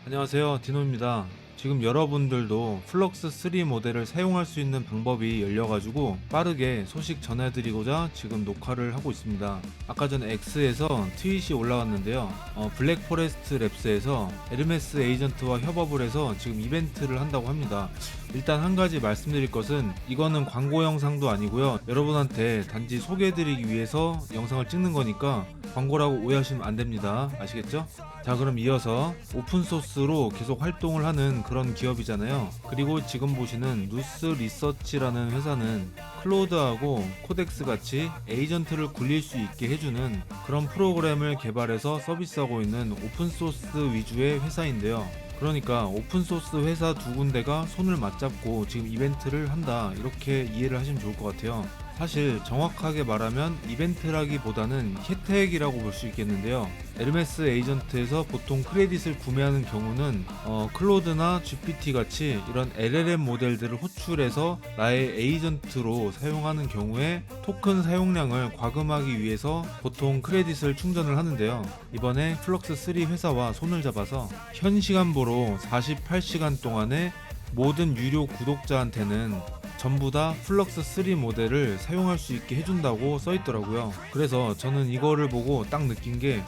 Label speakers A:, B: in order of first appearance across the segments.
A: 안녕하세요, 디노입니다. 지금 여러분들도 플럭스 3 모델을 사용할 수 있는 방법이 열려가지고 빠르게 소식 전해드리고자 지금 녹화를 하고 있습니다. 아까 전에 X에서 트윗이 올라왔는데요. 블랙 포레스트 랩스에서 에르메스 에이전트와 협업을 해서 지금 이벤트를 한다고 합니다. 일단 한 가지 말씀드릴 것은 이거는 광고 영상도 아니고요. 여러분한테 단지 소개해드리기 위해서 영상을 찍는 거니까 광고라고 오해하시면 안 됩니다. 아시겠죠? 자, 그럼 이어서 오픈소스로 계속 활동을 하는 그런 기업이잖아요. 그리고 지금 보시는 누스 리서치라는 회사는 클로드하고 코덱스 같이 에이전트를 굴릴 수 있게 해주는 그런 프로그램을 개발해서 서비스하고 있는 오픈소스 위주의 회사인데요. 그러니까 오픈소스 회사 두 군데가 손을 맞잡고 지금 이벤트를 한다, 이렇게 이해를 하시면 좋을 것 같아요. 사실 정확하게 말하면 이벤트라기보다는 혜택이라고 볼 수 있겠는데요. 에르메스 에이전트에서 보통 크레딧을 구매하는 경우는 클로드나 GPT 같이 이런 LLM 모델들을 호출해서 나의 에이전트로 사용하는 경우에 토큰 사용량을 과금하기 위해서 보통 크레딧을 충전을 하는데요. 이번에 플럭스3 회사와 손을 잡아서 현 시간부로 48시간 동안에 모든 유료 구독자한테는 전부 다 플럭스 3 모델을 사용할 수 있게 해준다고 써있더라고요. 그래서 저는 이거를 보고 딱 느낀 게,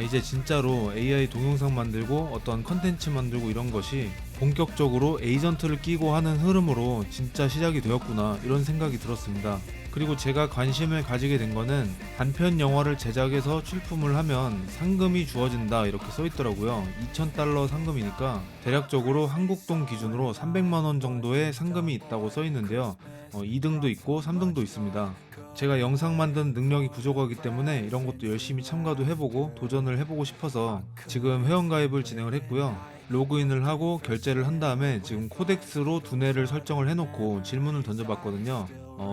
A: 이제 진짜로 AI 동영상 만들고 어떤 컨텐츠 만들고 이런 것이 본격적으로 에이전트를 끼고 하는 흐름으로 진짜 시작이 되었구나, 이런 생각이 들었습니다. 그리고 제가 관심을 가지게 된 거는 단편 영화를 제작해서 출품을 하면 상금이 주어진다, 이렇게 써있더라고요. 2,000달러 상금이니까 대략적으로 한국 돈 기준으로 300만원 정도의 상금이 있다고 써있는데요. 2등도 있고 3등도 있습니다. 제가 영상 만드는 능력이 부족하기 때문에 이런 것도 열심히 참가도 해보고 도전을 해보고 싶어서 지금 회원가입을 진행을 했고요. 로그인을 하고 결제를 한 다음에 지금 코덱스로 두뇌를 설정을 해놓고 질문을 던져봤거든요.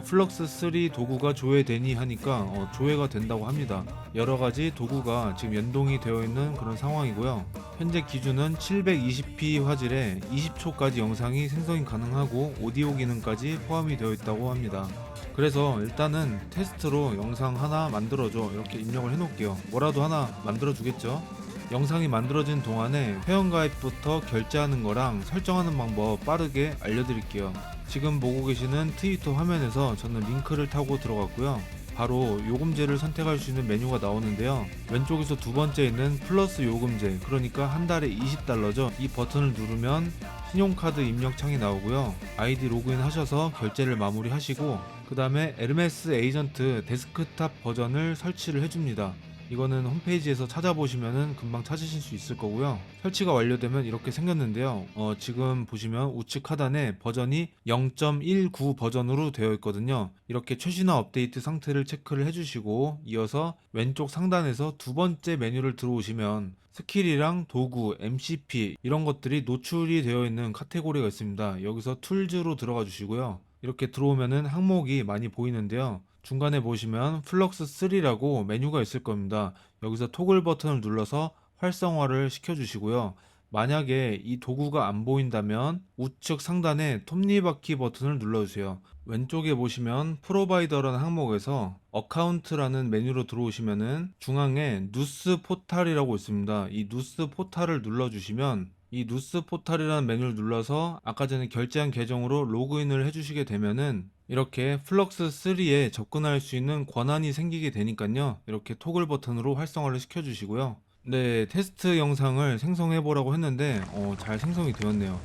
A: 플럭스 3 도구가 조회되니 하니까 조회가 된다고 합니다. 여러가지 도구가 지금 연동이 되어 있는 그런 상황이고요. 현재 기준은 720p 화질에 20초까지 영상이 생성이 가능하고 오디오 기능까지 포함이 되어 있다고 합니다. 그래서 일단은 테스트로 영상 하나 만들어줘, 이렇게 입력을 해놓을게요. 뭐라도 하나 만들어주겠죠. 영상이 만들어진 동안에 회원가입부터 결제하는 거랑 설정하는 방법 빠르게 알려드릴게요. 지금 보고 계시는 트위터 화면에서 저는 링크를 타고 들어갔고요. 바로 요금제를 선택할 수 있는 메뉴가 나오는데요. 왼쪽에서 두 번째 있는 플러스 요금제, 그러니까 한 달에 20달러죠. 이 버튼을 누르면 신용카드 입력 창이 나오고요. 아이디 로그인 하셔서 결제를 마무리 하시고 그 다음에 에르메스 에이전트 데스크탑 버전을 설치를 해줍니다. 이거는 홈페이지에서 찾아보시면은 금방 찾으실 수 있을 거고요. 설치가 완료되면 이렇게 생겼는데요. 지금 보시면 우측 하단에 버전이 0.19 버전으로 되어 있거든요. 이렇게 최신화 업데이트 상태를 체크를 해주시고 이어서 왼쪽 상단에서 두 번째 메뉴를 들어오시면 스킬이랑 도구, MCP 이런 것들이 노출이 되어 있는 카테고리가 있습니다. 여기서 툴즈로 들어가 주시고요. 이렇게 들어오면은 항목이 많이 보이는데요. 중간에 보시면 플럭스 3라고 메뉴가 있을 겁니다. 여기서 토글 버튼을 눌러서 활성화를 시켜주시고요. 만약에 이 도구가 안 보인다면 우측 상단에 톱니바퀴 버튼을 눌러주세요. 왼쪽에 보시면 프로바이더라는 항목에서 어카운트라는 메뉴로 들어오시면은 중앙에 누스 포탈이라고 있습니다. 이 누스 포탈을 눌러주시면 이 누스 포탈이라는 메뉴를 눌러서 아까 전에 결제한 계정으로 로그인을 해주시게 되면은 이렇게 플럭스 3에 접근할 수 있는 권한이 생기게 되니까요. 이렇게 토글 버튼으로 활성화를 시켜주시고요. 네, 테스트 영상을 생성해 보라고 했는데 잘 생성이 되었네요.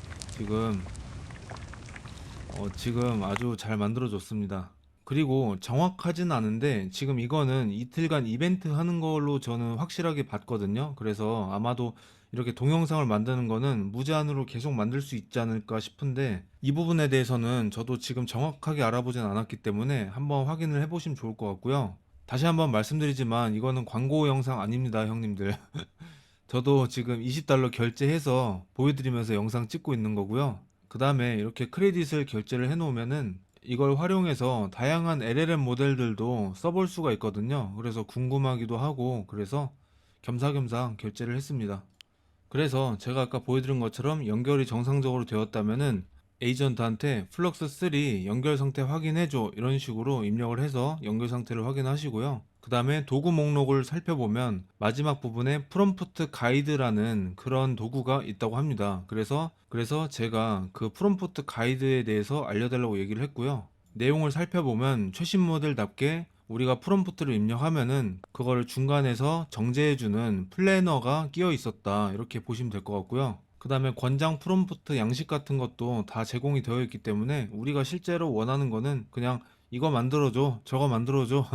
A: 지금 아주 잘 만들어졌습니다. 그리고 정확하진 않은데 지금 이거는 이틀간 이벤트 하는 걸로 저는 확실하게 봤거든요. 그래서 아마도 이렇게 동영상을 만드는 거는 무제한으로 계속 만들 수 있지 않을까 싶은데 이 부분에 대해서는 저도 지금 정확하게 알아보진 않았기 때문에 한번 확인을 해보시면 좋을 것 같고요. 다시 한번 말씀드리지만 이거는 광고 영상 아닙니다, 형님들. 저도 지금 20달러 결제해서 보여드리면서 영상 찍고 있는 거고요. 그 다음에 이렇게 크레딧을 결제를 해 놓으면은 이걸 활용해서 다양한 LLM 모델들도 써볼 수가 있거든요. 그래서 궁금하기도 하고 그래서 겸사겸사 결제를 했습니다. 그래서 제가 아까 보여드린 것처럼 연결이 정상적으로 되었다면은 에이전트한테 플럭스 3 연결 상태 확인해줘, 이런 식으로 입력을 해서 연결 상태를 확인하시고요. 그 다음에 도구 목록을 살펴보면 마지막 부분에 프롬프트 가이드라는 그런 도구가 있다고 합니다. 그래서 제가 그 프롬프트 가이드에 대해서 알려달라고 얘기를 했고요. 내용을 살펴보면 최신 모델답게 우리가 프롬프트를 입력하면은 그거를 중간에서 정제해주는 플래너가 끼어 있었다, 이렇게 보시면 될 것 같고요. 그 다음에 권장 프롬프트 양식 같은 것도 다 제공이 되어 있기 때문에 우리가 실제로 원하는 거는 그냥 이거 만들어줘, 저거 만들어줘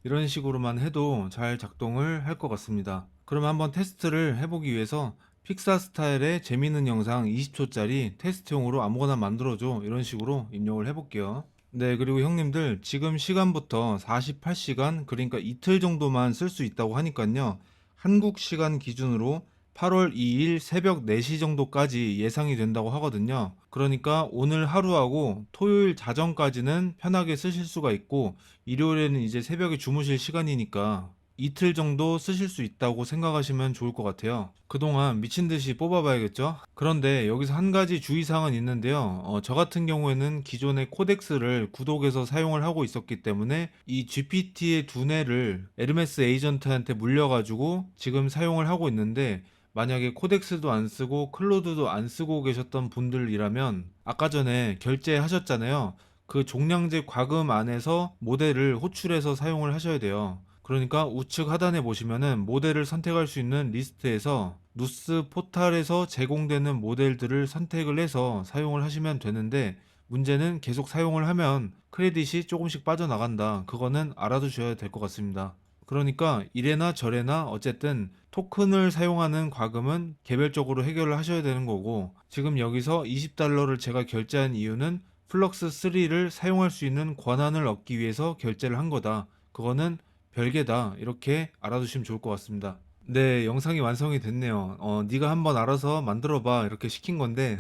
A: 이런 식으로만 해도 잘 작동을 할 것 같습니다. 그러면 한번 테스트를 해보기 위해서 픽사 스타일의 재미있는 영상 20초짜리 테스트용으로 아무거나 만들어줘, 이런 식으로 입력을 해볼게요. 네, 그리고 형님들 지금 시간부터 48시간, 그러니까 이틀 정도만 쓸 수 있다고 하니까요. 한국 시간 기준으로 8월 2일 새벽 4시 정도까지 예상이 된다고 하거든요. 그러니까 오늘 하루하고 토요일 자정까지는 편하게 쓰실 수가 있고, 일요일에는 이제 새벽에 주무실 시간이니까 이틀 정도 쓰실 수 있다고 생각하시면 좋을 것 같아요. 그동안 미친 듯이 뽑아봐야겠죠? 그런데 여기서 한 가지 주의사항은 있는데요. 저 같은 경우에는 기존의 코덱스를 구독해서 사용을 하고 있었기 때문에 이 GPT의 두뇌를 에르메스 에이전트한테 물려가지고 지금 사용을 하고 있는데, 만약에 코덱스도 안 쓰고 클로드도 안 쓰고 계셨던 분들이라면 아까 전에 결제하셨잖아요. 그 종량제 과금 안에서 모델을 호출해서 사용을 하셔야 돼요. 그러니까 우측 하단에 보시면은 모델을 선택할 수 있는 리스트에서 누스 포탈에서 제공되는 모델들을 선택을 해서 사용을 하시면 되는데, 문제는 계속 사용을 하면 크레딧이 조금씩 빠져나간다. 그거는 알아두셔야 될 것 같습니다. 그러니까 이래나 저래나 어쨌든 토큰을 사용하는 과금은 개별적으로 해결을 하셔야 되는 거고, 지금 여기서 $20를 제가 결제한 이유는 플럭스 3를 사용할 수 있는 권한을 얻기 위해서 결제를 한 거다. 그거는 별개다, 이렇게 알아두시면 좋을 것 같습니다. 네, 영상이 완성이 됐네요. 네가 한번 알아서 만들어봐, 이렇게 시킨 건데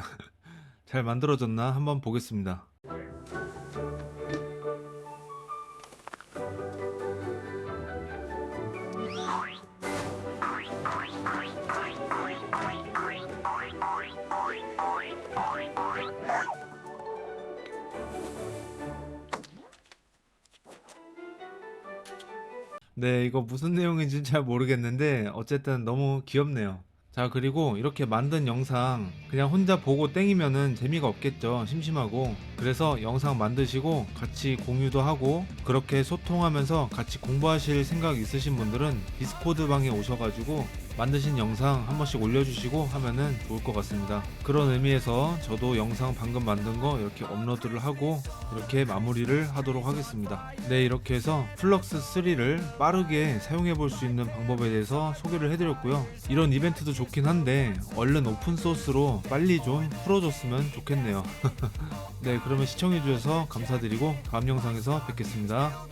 A: 잘 만들어졌나 한번 보겠습니다. 네, 이거 무슨 내용인지는 잘 모르겠는데 어쨌든 너무 귀엽네요. 자, 그리고 이렇게 만든 영상 그냥 혼자 보고 땡이면은 재미가 없겠죠. 심심하고. 그래서 영상 만드시고 같이 공유도 하고 그렇게 소통하면서 같이 공부하실 생각 있으신 분들은 디스코드 방에 오셔가지고 만드신 영상 한 번씩 올려주시고 하면은 좋을 것 같습니다. 그런 의미에서 저도 영상 방금 만든 거 이렇게 업로드를 하고 이렇게 마무리를 하도록 하겠습니다. 네, 이렇게 해서 플럭스 3를 빠르게 사용해 볼 수 있는 방법에 대해서 소개를 해드렸고요. 이런 이벤트도 좋긴 한데 얼른 오픈소스로 빨리 좀 풀어줬으면 좋겠네요. 네, 그러면 시청해 주셔서 감사드리고 다음 영상에서 뵙겠습니다.